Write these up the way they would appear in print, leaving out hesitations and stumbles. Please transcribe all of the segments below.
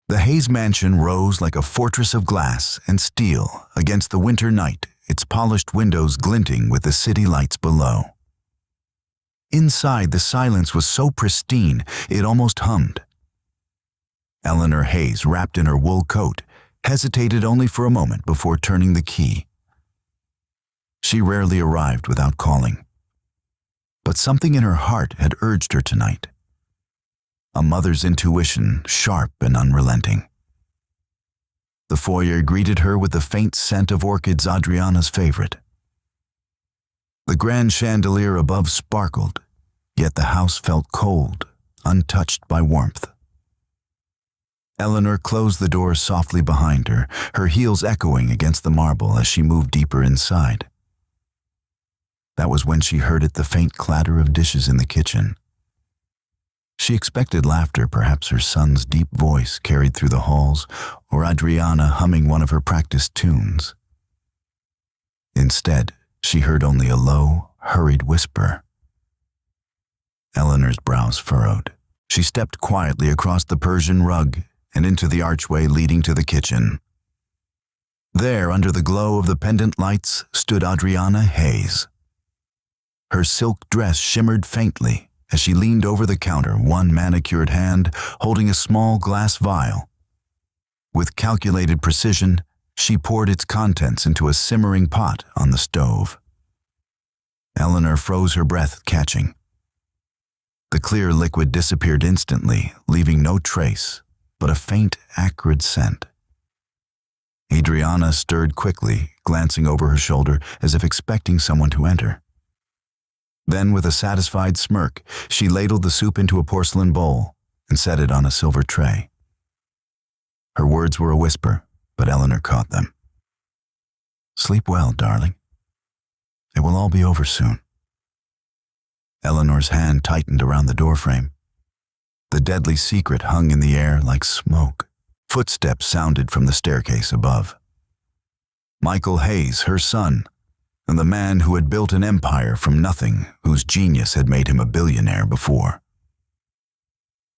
The Hayes mansion rose like a fortress of glass and steel against the winter night, its polished windows glinting with the city lights below. Inside, the silence was so pristine it almost hummed. Eleanor Hayes, wrapped in her wool coat, hesitated only for a moment before turning the key. She rarely arrived without calling. But something in her heart had urged her tonight. A mother's intuition, sharp and unrelenting. The foyer greeted her with the faint scent of orchids, Adriana's favorite. The grand chandelier above sparkled, yet the house felt cold, untouched by warmth. Eleanor closed the door softly behind her, her heels echoing against the marble as she moved deeper inside. That was when she heard the faint clatter of dishes in the kitchen. She expected laughter, perhaps her son's deep voice carried through the halls, or Adriana humming one of her practiced tunes. Instead, she heard only a low, hurried whisper. Eleanor's brows furrowed. She stepped quietly across the Persian rug and into the archway leading to the kitchen. There, under the glow of the pendant lights, stood Adriana Hayes. Her silk dress shimmered faintly as she leaned over the counter, one manicured hand holding a small glass vial. With calculated precision, she poured its contents into a simmering pot on the stove. Eleanor froze her breath, catching. The clear liquid disappeared instantly, leaving no trace but a faint, acrid scent. Adriana stirred quickly, glancing over her shoulder as if expecting someone to enter. Then, with a satisfied smirk, she ladled the soup into a porcelain bowl and set it on a silver tray. Her words were a whisper, but Eleanor caught them. "Sleep well, darling. It will all be over soon." Eleanor's hand tightened around the doorframe. The deadly secret hung in the air like smoke. Footsteps sounded from the staircase above. Michael Hayes, her son, and the man who had built an empire from nothing, whose genius had made him a billionaire before.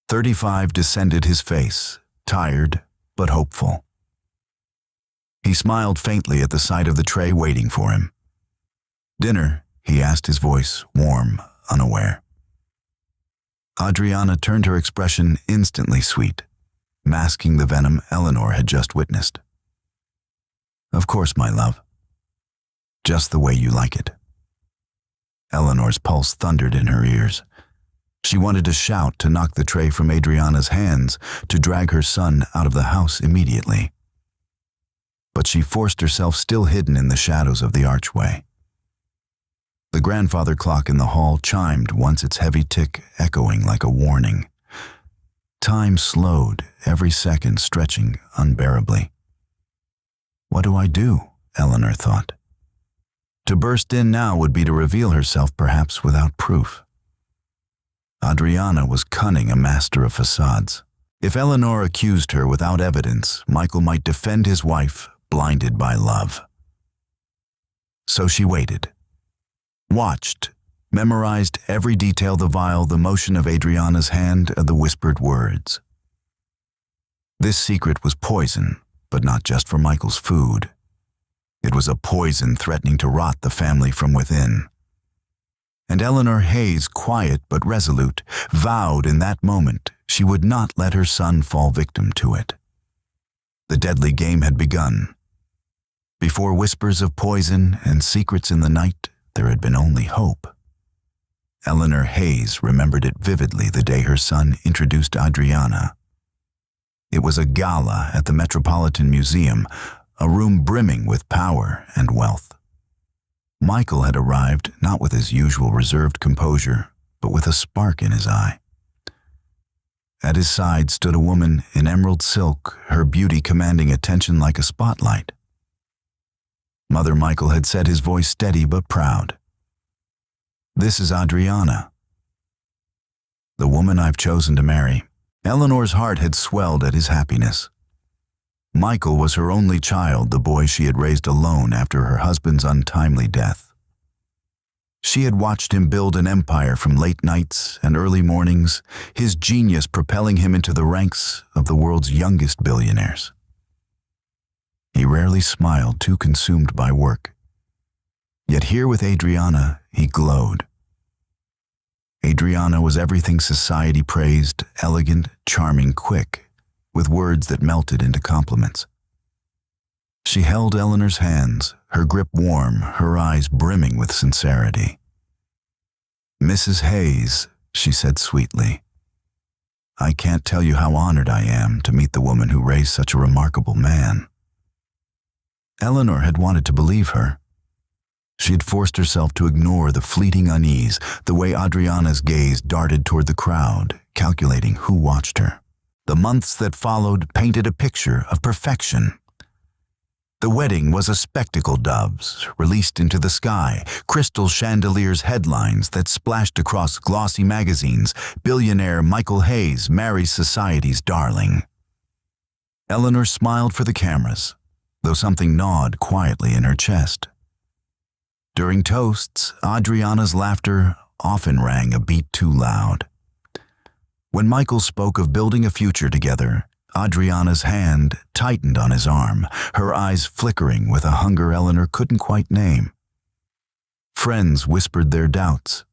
35 descended his face, tired but hopeful. He smiled faintly at the sight of the tray waiting for him. "Dinner?" he asked, his voice warm, unaware. Adriana turned her expression instantly sweet, masking the venom Eleanor had just witnessed. "Of course, my love. Just the way you like it." Eleanor's pulse thundered in her ears. She wanted to shout, to knock the tray from Adriana's hands, to drag her son out of the house immediately. But she forced herself, still hidden in the shadows of the archway. The grandfather clock in the hall chimed, once its heavy tick echoing like a warning. Time slowed, every second stretching unbearably. What do I do? Eleanor thought. To burst in now would be to reveal herself, perhaps without proof. Adriana was cunning, a master of facades. If Eleanor accused her without evidence, Michael might defend his wife, blinded by love. So she waited. Watched, memorized every detail, the vial, the motion of Adriana's hand, and the whispered words. This secret was poison, but not just for Michael's food. It was a poison threatening to rot the family from within. And Eleanor Hayes, quiet but resolute, vowed in that moment she would not let her son fall victim to it. The deadly game had begun. Before whispers of poison and secrets in the night, there had been only hope. Eleanor Hayes remembered it vividly the day her son introduced Adriana. It was a gala at the Metropolitan Museum, a room brimming with power and wealth. Michael had arrived not with his usual reserved composure, but with a spark in his eye. At his side stood a woman in emerald silk, her beauty commanding attention like a spotlight. Mother Michael had said, his voice steady but proud. "This is Adriana, the woman I've chosen to marry." Eleanor's heart had swelled at his happiness. Michael was her only child, the boy she had raised alone after her husband's untimely death. She had watched him build an empire from late nights and early mornings, his genius propelling him into the ranks of the world's youngest billionaires. He rarely smiled, too consumed by work. Yet here with Adriana, he glowed. Adriana was everything society praised, elegant, charming, quick, with words that melted into compliments. She held Eleanor's hands, her grip warm, her eyes brimming with sincerity. "Mrs. Hayes," she said sweetly, "I can't tell you how honored I am to meet the woman who raised such a remarkable man." Eleanor had wanted to believe her. She had forced herself to ignore the fleeting unease, the way Adriana's gaze darted toward the crowd, calculating who watched her. The months that followed painted a picture of perfection. The wedding was a spectacle, doves released into the sky, crystal chandeliers, headlines that splashed across glossy magazines. Billionaire Michael Hayes marries society's darling. Eleanor smiled for the cameras, though something gnawed quietly in her chest. During toasts, Adriana's laughter often rang a beat too loud. When Michael spoke of building a future together, Adriana's hand tightened on his arm, her eyes flickering with a hunger Eleanor couldn't quite name. Friends whispered their doubts.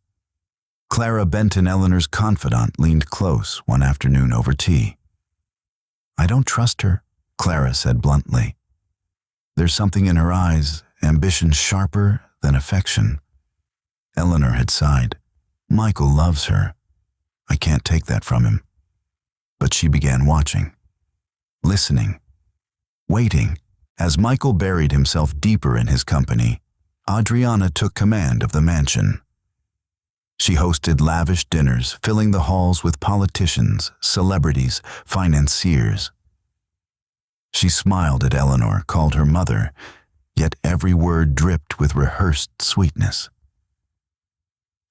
Clara Benton, Eleanor's confidant, leaned close one afternoon over tea. "I don't trust her," Clara said bluntly. "There's something in her eyes, ambition sharper than affection." Eleanor had sighed. "Michael loves her. I can't take that from him." But she began watching, listening, waiting. As Michael buried himself deeper in his company, Adriana took command of the mansion. She hosted lavish dinners, filling the halls with politicians, celebrities, financiers. She smiled at Eleanor, called her mother, yet every word dripped with rehearsed sweetness.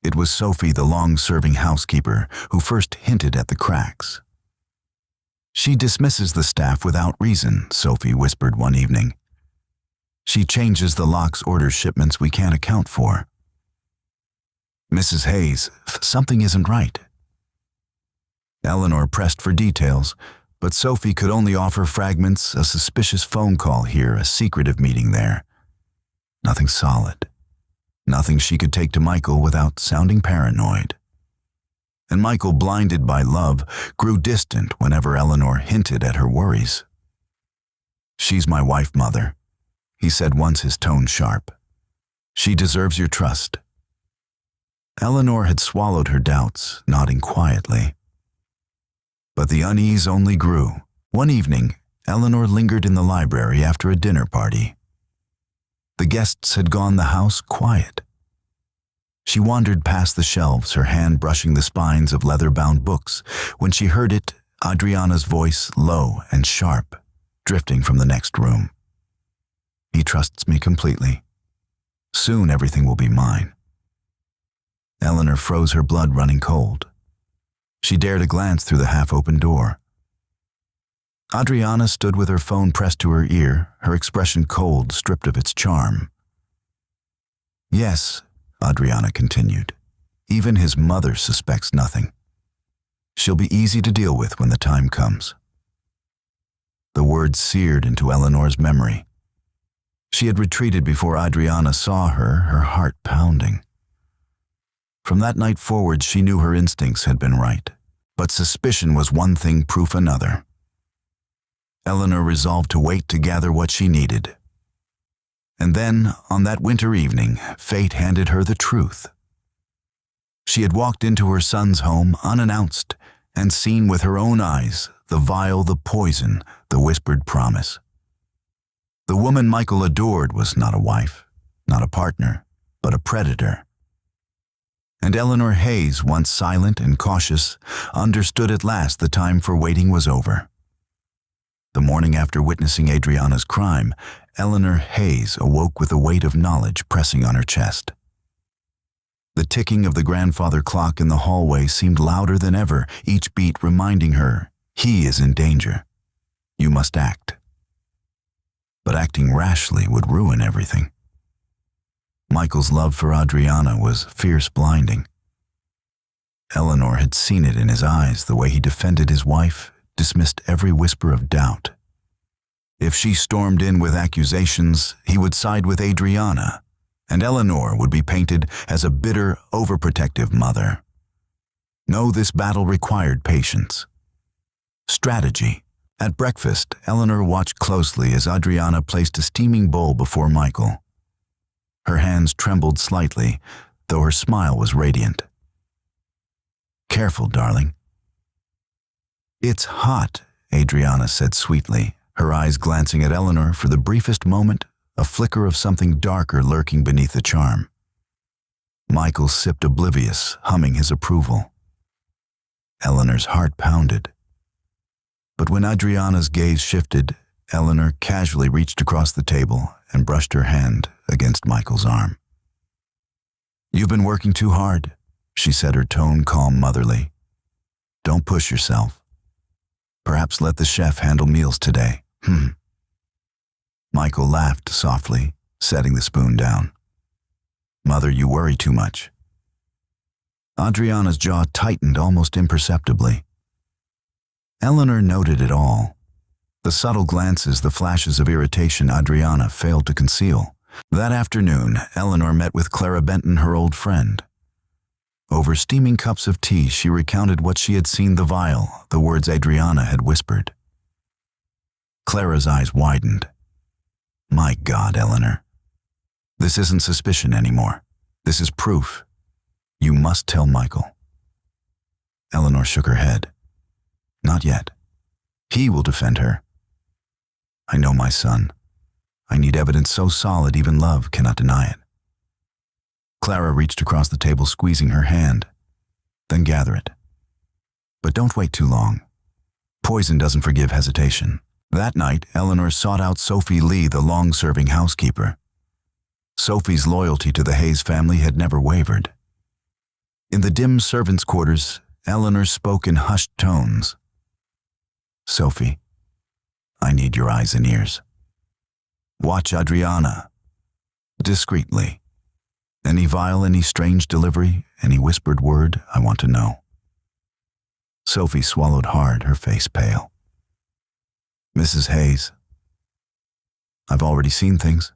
It was Sophie, the long-serving housekeeper, who first hinted at the cracks. "She dismisses the staff without reason," Sophie whispered one evening. "She changes the locks, orders shipments we can't account for." "Mrs. Hayes, something isn't right." Eleanor pressed for details, but Sophie could only offer fragments, a suspicious phone call here, a secretive meeting there. Nothing solid. Nothing she could take to Michael without sounding paranoid. And Michael, blinded by love, grew distant whenever Eleanor hinted at her worries. "She's my wife, Mother," he said once, his tone sharp. "She deserves your trust." Eleanor had swallowed her doubts, nodding quietly. But the unease only grew. One evening, Eleanor lingered in the library after a dinner party. The guests had gone, the house quiet. She wandered past the shelves, her hand brushing the spines of leather-bound books, when she heard it, Adriana's voice, low and sharp, drifting from the next room. "He trusts me completely. Soon everything will be mine." Eleanor froze, her blood running cold. She dared a glance through the half-open door. Adriana stood with her phone pressed to her ear, her expression cold, stripped of its charm. "Yes," Adriana continued, "even his mother suspects nothing. She'll be easy to deal with when the time comes." The words seared into Eleanor's memory. She had retreated before Adriana saw her, her heart pounding. From that night forward, she knew her instincts had been right, but suspicion was one thing, proof another. Eleanor resolved to wait to gather what she needed. And then, on that winter evening, fate handed her the truth. She had walked into her son's home unannounced and seen with her own eyes the vial, the poison, the whispered promise. The woman Michael adored was not a wife, not a partner, but a predator. And Eleanor Hayes, once silent and cautious, understood at last the time for waiting was over. The morning after witnessing Adriana's crime, Eleanor Hayes awoke with the weight of knowledge pressing on her chest. The ticking of the grandfather clock in the hallway seemed louder than ever, each beat reminding her, he is in danger. You must act. But acting rashly would ruin everything. Michael's love for Adriana was fierce, blinding. Eleanor had seen it in his eyes, the way he defended his wife, dismissed every whisper of doubt. If she stormed in with accusations, he would side with Adriana, and Eleanor would be painted as a bitter, overprotective mother. No, this battle required patience. Strategy. At breakfast, Eleanor watched closely as Adriana placed a steaming bowl before Michael. Her hands trembled slightly, though her smile was radiant. "Careful, darling." "It's hot," Adriana said sweetly, her eyes glancing at Eleanor for the briefest moment, a flicker of something darker lurking beneath the charm. Michael sipped oblivious, humming his approval. Eleanor's heart pounded. But when Adriana's gaze shifted, Eleanor casually reached across the table and brushed her hand against Michael's arm. "You've been working too hard," she said, her tone calm, motherly. "Don't push yourself. Perhaps let the chef handle meals today." Michael laughed softly, setting the spoon down. "Mother, you worry too much." Adriana's jaw tightened almost imperceptibly. Eleanor noted it all. The subtle glances, the flashes of irritation Adriana failed to conceal. That afternoon, Eleanor met with Clara Benton, her old friend. Over steaming cups of tea, she recounted what she had seen, the vial, the words Adriana had whispered. Clara's eyes widened. "My God, Eleanor. This isn't suspicion anymore. This is proof. You must tell Michael." Eleanor shook her head. "Not yet. He will defend her. I know my son. I need evidence so solid even love cannot deny it." Clara reached across the table, squeezing her hand. "Then gather it. But don't wait too long. Poison doesn't forgive hesitation." That night, Eleanor sought out Sophie Lee, the long-serving housekeeper. Sophie's loyalty to the Hayes family had never wavered. In the dim servants' quarters, Eleanor spoke in hushed tones. "Sophie, I need your eyes and ears. Watch Adriana. Discreetly. Any vial, any strange delivery, any whispered word, I want to know." Sophie swallowed hard, her face pale. "Mrs. Hayes, I've already seen things.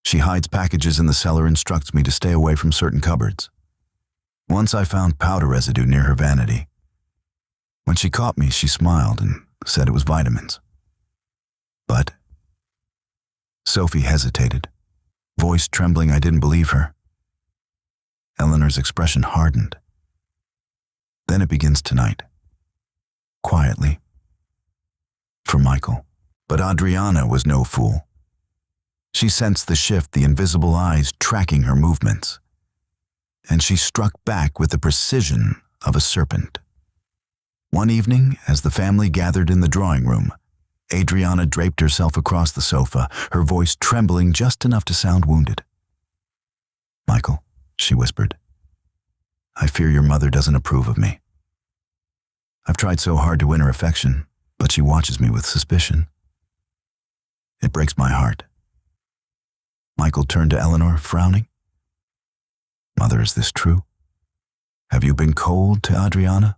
She hides packages in the cellar, instructs me to stay away from certain cupboards. Once I found powder residue near her vanity. When she caught me, she smiled and said it was vitamins. But..." Sophie hesitated, voice trembling. I didn't believe her. Eleanor's expression hardened. "Then it begins tonight. Quietly. For Michael." But Adriana was no fool. She sensed the shift, the invisible eyes tracking her movements. And she struck back with the precision of a serpent. One evening, as the family gathered in the drawing room, Adriana draped herself across the sofa, her voice trembling just enough to sound wounded. "Michael," she whispered, "I fear your mother doesn't approve of me. I've tried so hard to win her affection, but she watches me with suspicion. It breaks my heart." Michael turned to Eleanor, frowning. "Mother, is this true? Have you been cold to Adriana?"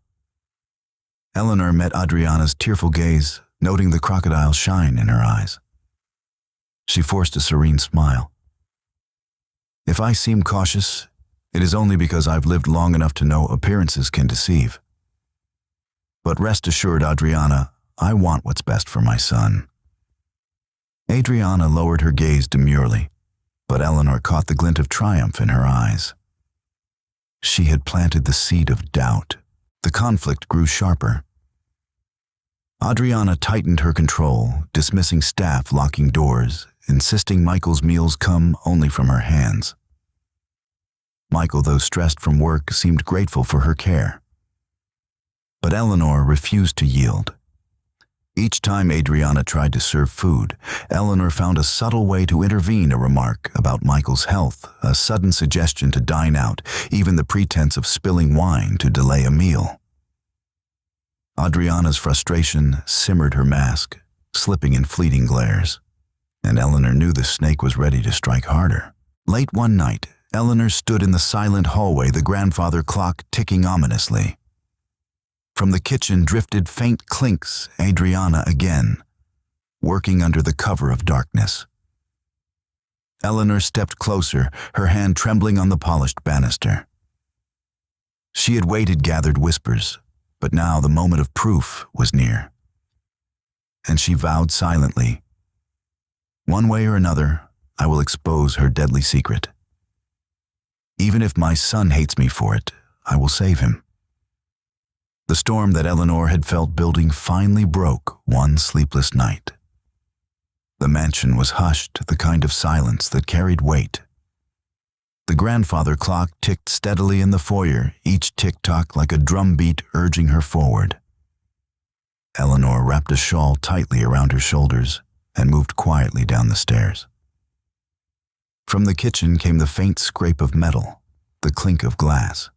Eleanor met Adriana's tearful gaze, noting the crocodile shine in her eyes. She forced a serene smile. "If I seem cautious, it is only because I've lived long enough to know appearances can deceive. But rest assured, Adriana, I want what's best for my son." Adriana lowered her gaze demurely, but Eleanor caught the glint of triumph in her eyes. She had planted the seed of doubt. The conflict grew sharper. Adriana tightened her control, dismissing staff, locking doors, insisting Michael's meals come only from her hands. Michael, though stressed from work, seemed grateful for her care. But Eleanor refused to yield. Each time Adriana tried to serve food, Eleanor found a subtle way to intervene, a remark about Michael's health, a sudden suggestion to dine out, even the pretense of spilling wine to delay a meal. Adriana's frustration simmered her mask, slipping in fleeting glares, and Eleanor knew the snake was ready to strike harder. Late one night, Eleanor stood in the silent hallway, the grandfather clock ticking ominously. From the kitchen drifted faint clinks. Adriana again, working under the cover of darkness. Eleanor stepped closer, her hand trembling on the polished banister. She had waited, gathered whispers, but now the moment of proof was near. And she vowed silently, "One way or another, I will expose her deadly secret. Even if my son hates me for it, I will save him." The storm that Eleanor had felt building finally broke one sleepless night. The mansion was hushed, the kind of silence that carried weight. The grandfather clock ticked steadily in the foyer, each tick-tock like a drumbeat urging her forward. Eleanor wrapped a shawl tightly around her shoulders and moved quietly down the stairs. From the kitchen came the faint scrape of metal, the clink of glass.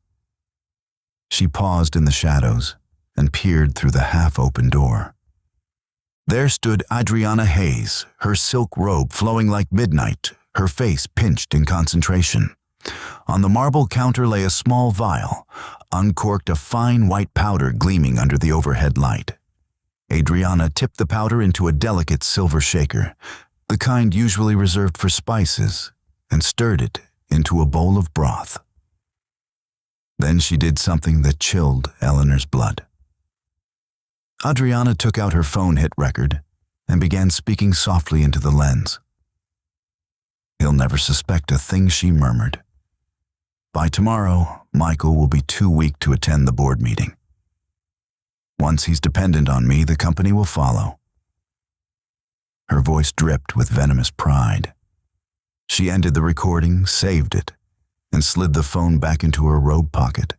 She paused in the shadows and peered through the half-open door. There stood Adriana Hayes, her silk robe flowing like midnight, her face pinched in concentration. On the marble counter lay a small vial, uncorked, a fine white powder gleaming under the overhead light. Adriana tipped the powder into a delicate silver shaker, the kind usually reserved for spices, and stirred it into a bowl of broth. Then she did something that chilled Eleanor's blood. Adriana took out her phone hit record and began speaking softly into the lens. "He'll never suspect a thing," she murmured. "By tomorrow, Michael will be too weak to attend the board meeting. Once he's dependent on me, the company will follow." Her voice dripped with venomous pride. She ended the recording, saved it, and slid the phone back into her robe pocket.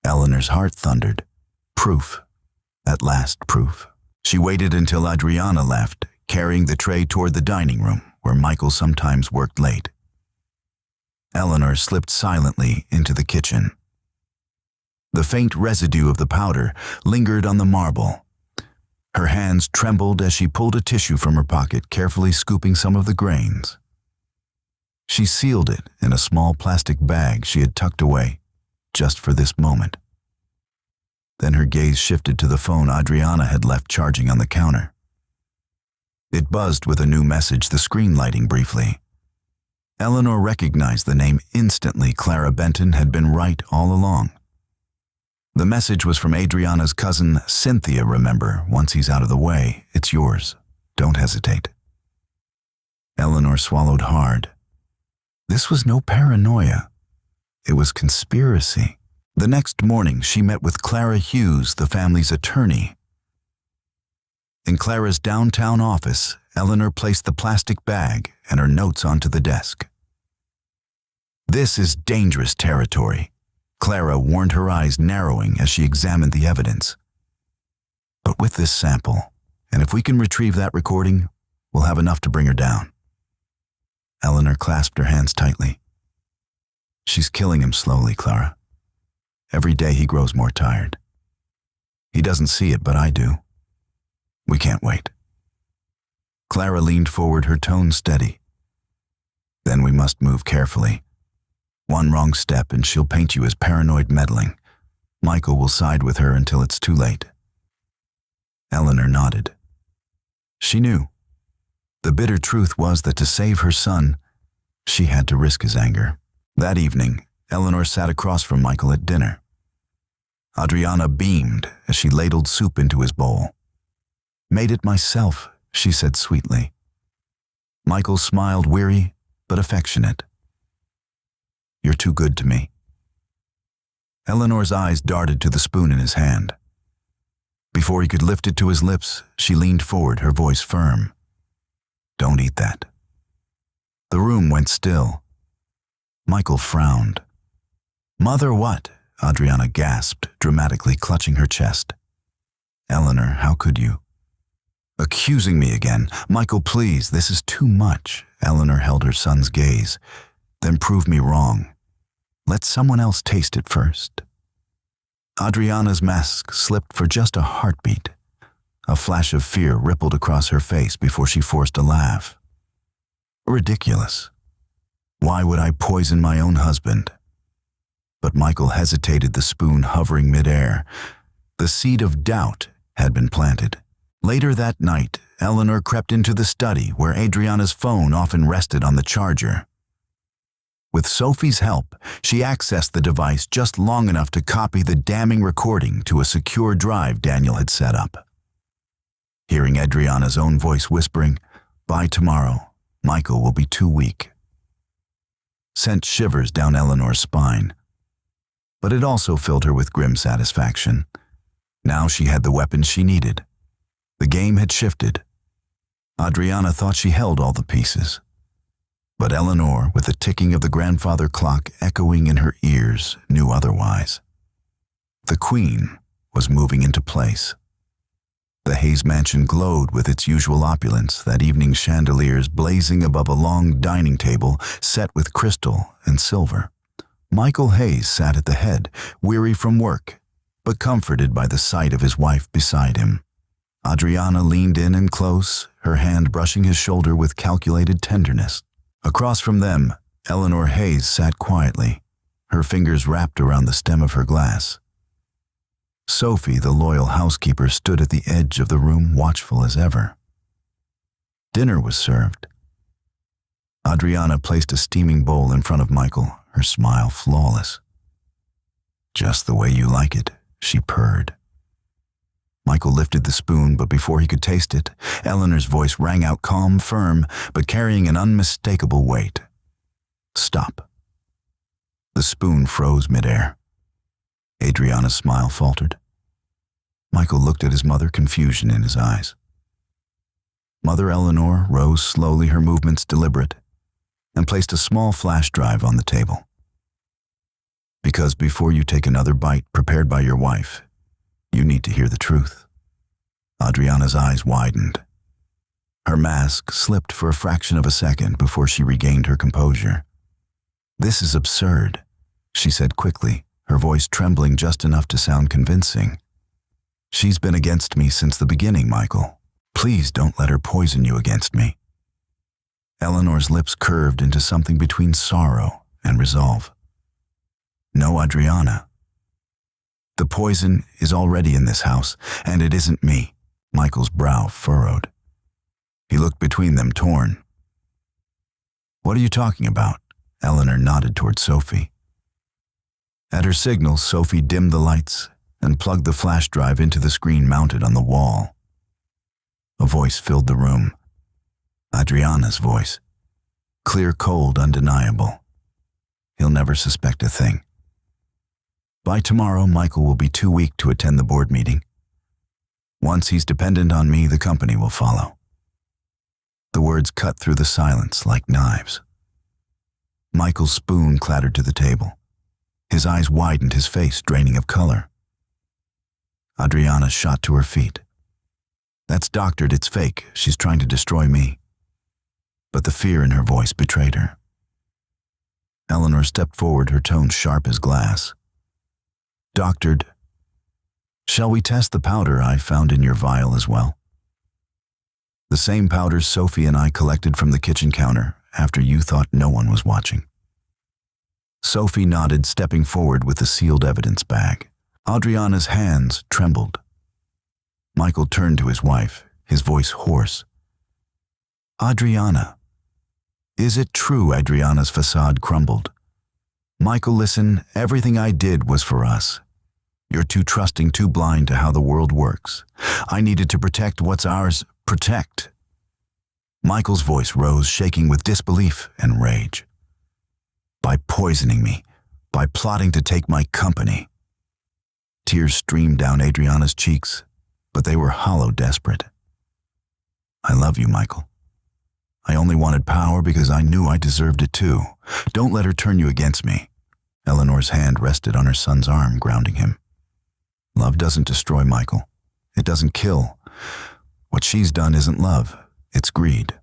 Eleanor's heart thundered. Proof. At last, proof. She waited until Adriana left, carrying the tray toward the dining room, where Michael sometimes worked late. Eleanor slipped silently into the kitchen. The faint residue of the powder lingered on the marble. Her hands trembled as she pulled a tissue from her pocket, carefully scooping some of the grains. She sealed it in a small plastic bag she had tucked away, just for this moment. Then her gaze shifted to the phone Adriana had left charging on the counter. It buzzed with a new message, the screen lighting briefly. Eleanor recognized the name instantly. Clara Benton had been right all along. The message was from Adriana's cousin, Cynthia. "Remember, once he's out of the way, it's yours. Don't hesitate." Eleanor swallowed hard. This was no paranoia. It was conspiracy. The next morning, she met with Clara Hughes, the family's attorney. In Clara's downtown office, Eleanor placed the plastic bag and her notes onto the desk. "This is dangerous territory," Clara warned, her eyes narrowing as she examined the evidence. "But with this sample, and if we can retrieve that recording, we'll have enough to bring her down." Eleanor clasped her hands tightly. "She's killing him slowly, Clara. Every day he grows more tired. He doesn't see it, but I do. We can't wait." Clara leaned forward, her tone steady. "Then we must move carefully. One wrong step and she'll paint you as paranoid meddling. Michael will side with her until it's too late." Eleanor nodded. She knew. The bitter truth was that to save her son, she had to risk his anger. That evening, Eleanor sat across from Michael at dinner. Adriana beamed as she ladled soup into his bowl. "Made it myself," she said sweetly. Michael smiled, weary but affectionate. "You're too good to me." Eleanor's eyes darted to the spoon in his hand. Before he could lift it to his lips, she leaned forward, her voice firm. "Don't eat that." The room went still. Michael frowned. "Mother, what?" Adriana gasped, dramatically clutching her chest. "Eleanor, how could you?" "Accusing me again. Michael, please, this is too much." Eleanor held her son's gaze. "Then prove me wrong. Let someone else taste it first." Adriana's mask slipped for just a heartbeat. A flash of fear rippled across her face before she forced a laugh. "Ridiculous. Why would I poison my own husband? But Michael hesitated, the spoon hovering midair. The seed of doubt had been planted. Later that night, Eleanor crept into the study where Adriana's phone often rested on the charger. With Sophie's help, she accessed the device just long enough to copy the damning recording to a secure drive Daniel had set up. Hearing Adriana's own voice whispering, "By tomorrow, Michael will be too weak," sent shivers down Eleanor's spine. But it also filled her with grim satisfaction. Now she had the weapons she needed. The game had shifted. Adriana thought she held all the pieces. But Eleanor, with the ticking of the grandfather clock echoing in her ears, knew otherwise. The queen was moving into place. The Hayes mansion glowed with its usual opulence, that evening chandeliers blazing above a long dining table set with crystal and silver. Michael Hayes sat at the head, weary from work, but comforted by the sight of his wife beside him. Adriana leaned in and close, her hand brushing his shoulder with calculated tenderness. Across from them, Eleanor Hayes sat quietly, her fingers wrapped around the stem of her glass. Sophie, the loyal housekeeper, stood at the edge of the room, watchful as ever. Dinner was served. Adriana placed a steaming bowl in front of Michael, her smile flawless. "Just the way you like it," she purred. Michael lifted the spoon, but before he could taste it, Eleanor's voice rang out, calm, firm, but carrying an unmistakable weight. "Stop." The spoon froze midair. Adriana's smile faltered. Michael looked at his mother, confusion in his eyes. Mother Eleanor rose slowly, her movements deliberate, and placed a small flash drive on the table. "Because before you take another bite prepared by your wife, you need to hear the truth." Adriana's eyes widened. Her mask slipped for a fraction of a second before she regained her composure. "This is absurd," she said quickly, her voice trembling just enough to sound convincing. "She's been against me since the beginning, Michael. Please don't let her poison you against me." Eleanor's lips curved into something between sorrow and resolve. "No, Adriana. The poison is already in this house, and it isn't me." Michael's brow furrowed. He looked between them, torn. "What are you talking about?" Eleanor nodded toward Sophie. At her signal, Sophie dimmed the lights and plugged the flash drive into the screen mounted on the wall. A voice filled the room. Adriana's voice. Clear, cold, undeniable. He'll never suspect a thing. "By tomorrow, Michael will be too weak to attend the board meeting. Once he's dependent on me, the company will follow." The words cut through the silence like knives. Michael's spoon clattered to the table. His eyes widened, his face draining of color. Adriana shot to her feet. "That's doctored, it's fake. She's trying to destroy me." But the fear in her voice betrayed her. Eleanor stepped forward, her tone sharp as glass. "Doctored. Shall we test the powder I found in your vial as well? The same powder Sophie and I collected from the kitchen counter after you thought no one was watching." Sophie nodded, stepping forward with the sealed evidence bag. Adriana's hands trembled. Michael turned to his wife, his voice hoarse. "Adriana." "Is it true?" Adriana's facade crumbled. "Michael, listen, everything I did was for us. You're too trusting, too blind to how the world works. I needed to protect what's ours. Protect." Michael's voice rose, shaking with disbelief and rage. "By poisoning me, by plotting to take my company." Tears streamed down Adriana's cheeks, but they were hollow, desperate. "I love you, Michael. I only wanted power because I knew I deserved it too. Don't let her turn you against me." Eleanor's hand rested on her son's arm, grounding him. "Love doesn't destroy, Michael. It doesn't kill. What she's done isn't love, it's greed."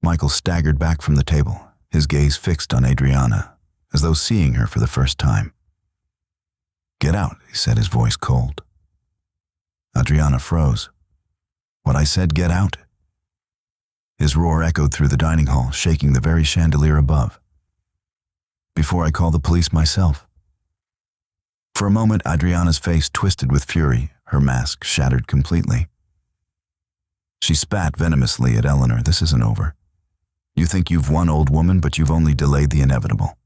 Michael staggered back from the table, his gaze fixed on Adriana, as though seeing her for the first time. "Get out," he said, his voice cold. Adriana froze. "What I said, get out?" His roar echoed through the dining hall, shaking the very chandelier above. "Before I call the police myself." For a moment, Adriana's face twisted with fury, her mask shattered completely. She spat venomously at Eleanor. "This isn't over. You think you've won, old woman, but you've only delayed the inevitable."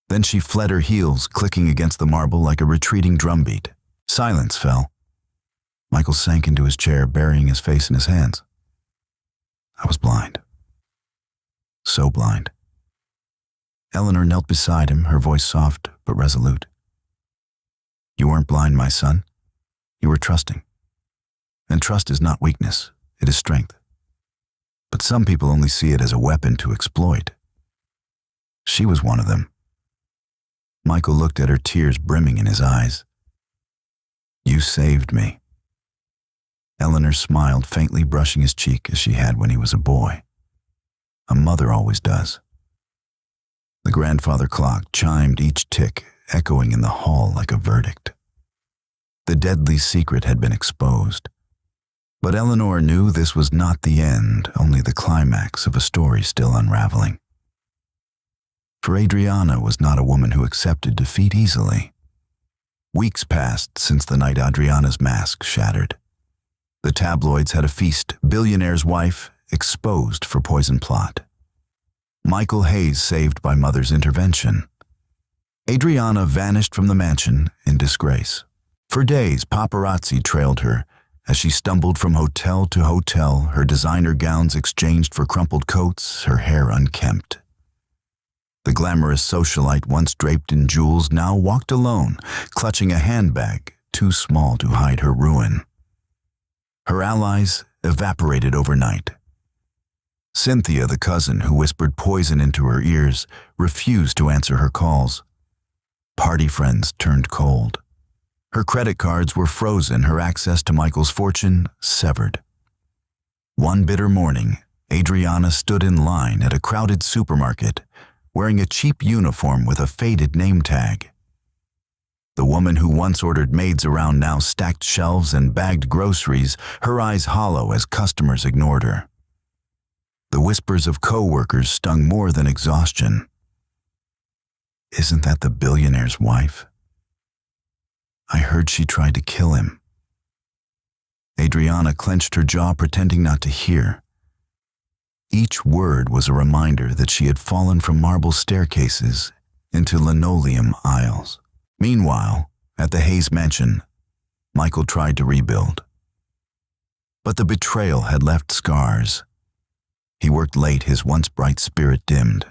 Then she fled, her heels clicking against the marble like a retreating drumbeat. Silence fell. Michael sank into his chair, burying his face in his hands. "I was blind. So blind." Eleanor knelt beside him, her voice soft but resolute. "You weren't blind, my son. You were trusting. And trust is not weakness, it is strength. But some people only see it as a weapon to exploit. She was one of them." Michael looked at her, tears brimming in his eyes. "You saved me." Eleanor smiled, faintly brushing his cheek as she had when he was a boy. A mother always does. The grandfather clock chimed, each tick echoing in the hall like a verdict. The deadly secret had been exposed. But Eleanor knew this was not the end, only the climax of a story still unraveling. For Adriana was not a woman who accepted defeat easily. Weeks passed since the night Adriana's mask shattered. The tabloids had a feast. Billionaire's wife exposed for poison plot. Michael Hayes saved by mother's intervention. Adriana vanished from the mansion in disgrace. For days, paparazzi trailed her as she stumbled from hotel to hotel, her designer gowns exchanged for crumpled coats, her hair unkempt. The glamorous socialite, once draped in jewels, now walked alone, clutching a handbag too small to hide her ruin. Her allies evaporated overnight. Cynthia, the cousin who whispered poison into her ears, refused to answer her calls. Party friends turned cold. Her credit cards were frozen, her access to Michael's fortune severed. One bitter morning, Adriana stood in line at a crowded supermarket, wearing a cheap uniform with a faded name tag. The woman who once ordered maids around now stacked shelves and bagged groceries, her eyes hollow as customers ignored her. The whispers of co-workers stung more than exhaustion. "Isn't that the billionaire's wife? I heard she tried to kill him." Adriana clenched her jaw, pretending not to hear. Each word was a reminder that she had fallen from marble staircases into linoleum aisles. Meanwhile, at the Hayes mansion, Michael tried to rebuild. But the betrayal had left scars. He worked late, his once bright spirit dimmed.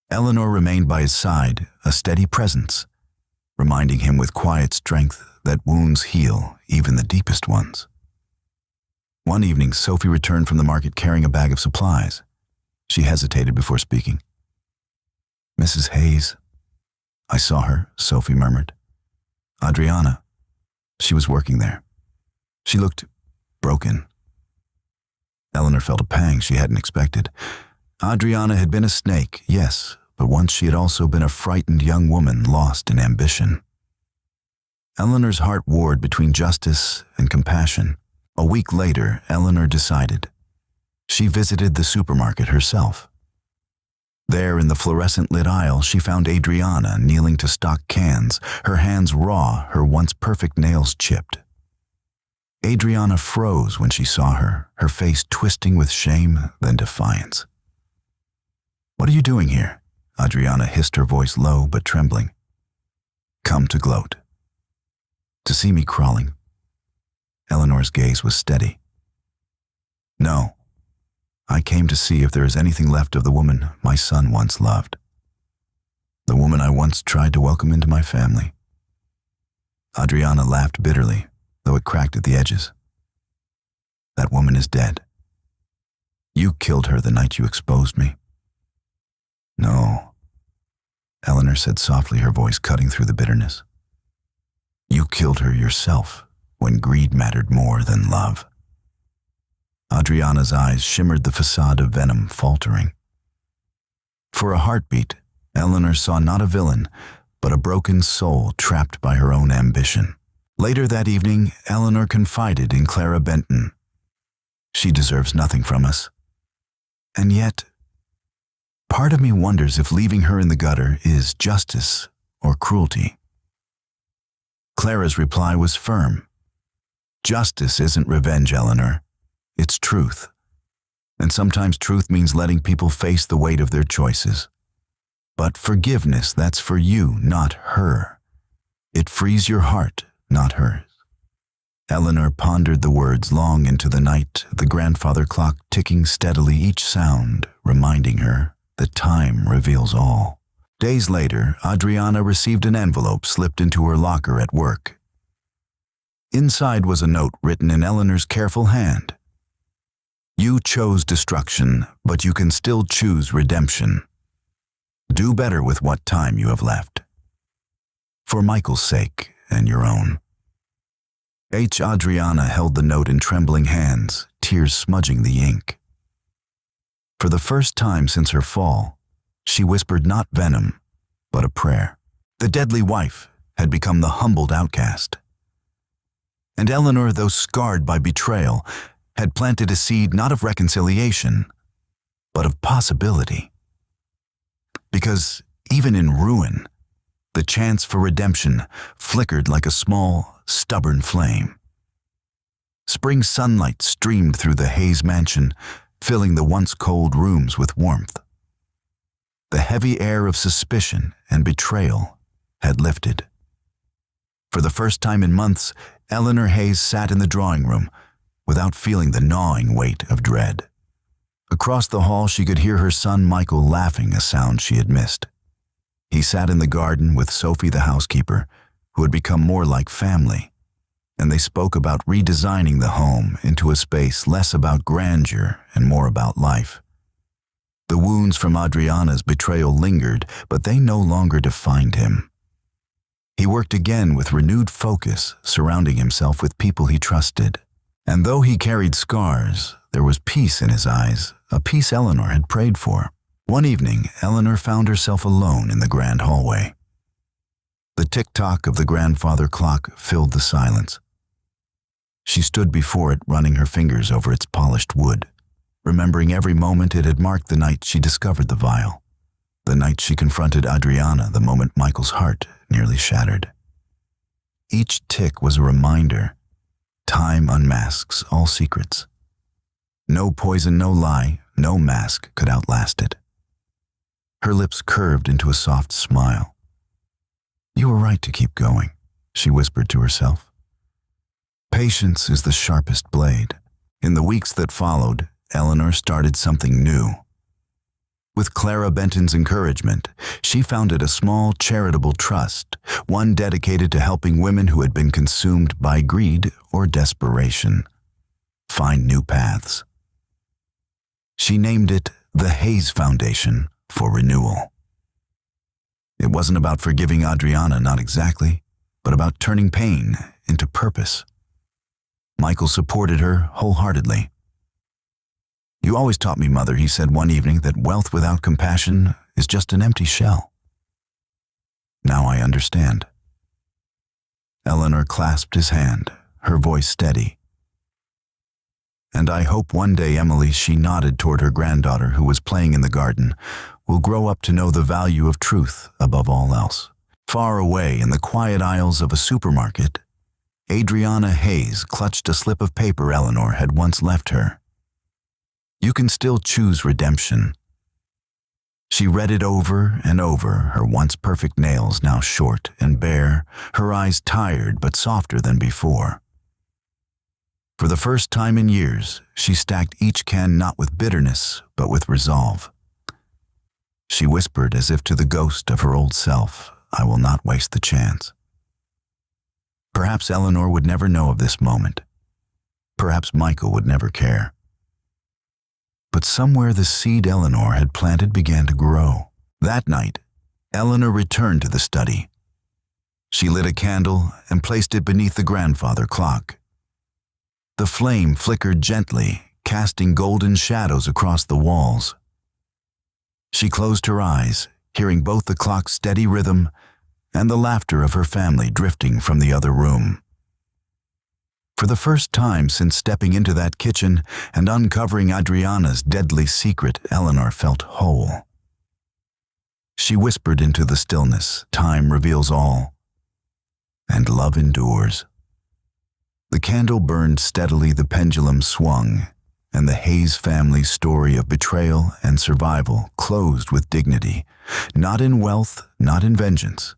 Eleanor remained by his side, a steady presence, reminding him with quiet strength that wounds heal, even the deepest ones. One evening, Sophie returned from the market carrying a bag of supplies. She hesitated before speaking. "Mrs. Hayes." "I saw her," Sophie murmured. "Adriana. She was working there. She looked broken." Eleanor felt a pang she hadn't expected. Adriana had been a snake, yes, but once she had also been a frightened young woman lost in ambition. Eleanor's heart warred between justice and compassion. A week later, Eleanor decided. She visited the supermarket herself. There, in the fluorescent-lit aisle, she found Adriana kneeling to stock cans, her hands raw, her once perfect nails chipped. Adriana froze when she saw her, her face twisting with shame, then defiance. "What are you doing here?" Adriana hissed, her voice low but trembling. "Come to gloat." "To see me crawling?" Eleanor's gaze was steady. "No. I came to see if there is anything left of the woman my son once loved. The woman I once tried to welcome into my family." Adriana laughed bitterly, though it cracked at the edges. "That woman is dead. You killed her the night you exposed me." "No," Eleanor said softly, her voice cutting through the bitterness. "You killed her yourself when greed mattered more than love." Adriana's eyes shimmered, the facade of venom faltering. For a heartbeat, Eleanor saw not a villain, but a broken soul trapped by her own ambition. Later that evening, Eleanor confided in Clara Benton. She deserves nothing from us. And yet, part of me wonders if leaving her in the gutter is justice or cruelty. Clara's reply was firm. Justice isn't revenge, Eleanor. It's truth. And sometimes truth means letting people face the weight of their choices. But forgiveness, that's for you, not her. It frees your heart, not hers. Eleanor pondered the words long into the night, the grandfather clock ticking steadily, each sound reminding her that time reveals all. Days later, Adriana received an envelope slipped into her locker at work. Inside was a note written in Eleanor's careful hand. You chose destruction, but you can still choose redemption. Do better with what time you have left. For Michael's sake and your own. Adriana held the note in trembling hands, tears smudging the ink. For the first time since her fall, she whispered not venom, but a prayer. The deadly wife had become the humbled outcast. And Eleanor, though scarred by betrayal, had planted a seed not of reconciliation, but of possibility. Because even in ruin, the chance for redemption flickered like a small, stubborn flame. Spring sunlight streamed through the Hayes mansion, filling the once cold rooms with warmth. The heavy air of suspicion and betrayal had lifted. For the first time in months, Eleanor Hayes sat in the drawing room without feeling the gnawing weight of dread. Across the hall, she could hear her son Michael laughing, a sound she had missed. He sat in the garden with Sophie, the housekeeper, who had become more like family, and they spoke about redesigning the home into a space less about grandeur and more about life. The wounds from Adriana's betrayal lingered, but they no longer defined him. He worked again with renewed focus, surrounding himself with people he trusted. And though he carried scars, there was peace in his eyes, a peace Eleanor had prayed for. One evening, Eleanor found herself alone in the grand hallway. The tick-tock of the grandfather clock filled the silence. She stood before it, running her fingers over its polished wood, remembering every moment it had marked the night she discovered the vial, the night she confronted Adriana, the moment Michael's heart nearly shattered. Each tick was a reminder. Time unmasks all secrets. No poison, no lie, no mask could outlast it. Her lips curved into a soft smile. You were right to keep going, she whispered to herself. Patience is the sharpest blade. In the weeks that followed, Eleanor started something new. With Clara Benton's encouragement, she founded a small charitable trust, one dedicated to helping women who had been consumed by greed or desperation find new paths. She named it the Hayes Foundation for Renewal. It wasn't about forgiving Adriana, not exactly, but about turning pain into purpose. Michael supported her wholeheartedly. You always taught me, Mother, he said one evening, that wealth without compassion is just an empty shell. Now I understand. Eleanor clasped his hand, her voice steady. And I hope one day, Emily, she nodded toward her granddaughter who was playing in the garden, will grow up to know the value of truth above all else. Far away in the quiet aisles of a supermarket, Adriana Hayes clutched a slip of paper Eleanor had once left her. You can still choose redemption. She read it over and over, her once perfect nails now short and bare, her eyes tired but softer than before. For the first time in years, she stacked each can not with bitterness, but with resolve. She whispered as if to the ghost of her old self, I will not waste the chance. Perhaps Eleanor would never know of this moment. Perhaps Michael would never care. But somewhere the seed Eleanor had planted began to grow. That night, Eleanor returned to the study. She lit a candle and placed it beneath the grandfather clock. The flame flickered gently, casting golden shadows across the walls. She closed her eyes, hearing both the clock's steady rhythm and the laughter of her family drifting from the other room. For the first time since stepping into that kitchen and uncovering Adriana's deadly secret, Eleanor felt whole. She whispered into the stillness, "Time reveals all, and love endures." The candle burned steadily, the pendulum swung, and the Hayes family's story of betrayal and survival closed with dignity, not in wealth, not in vengeance,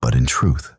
but in truth.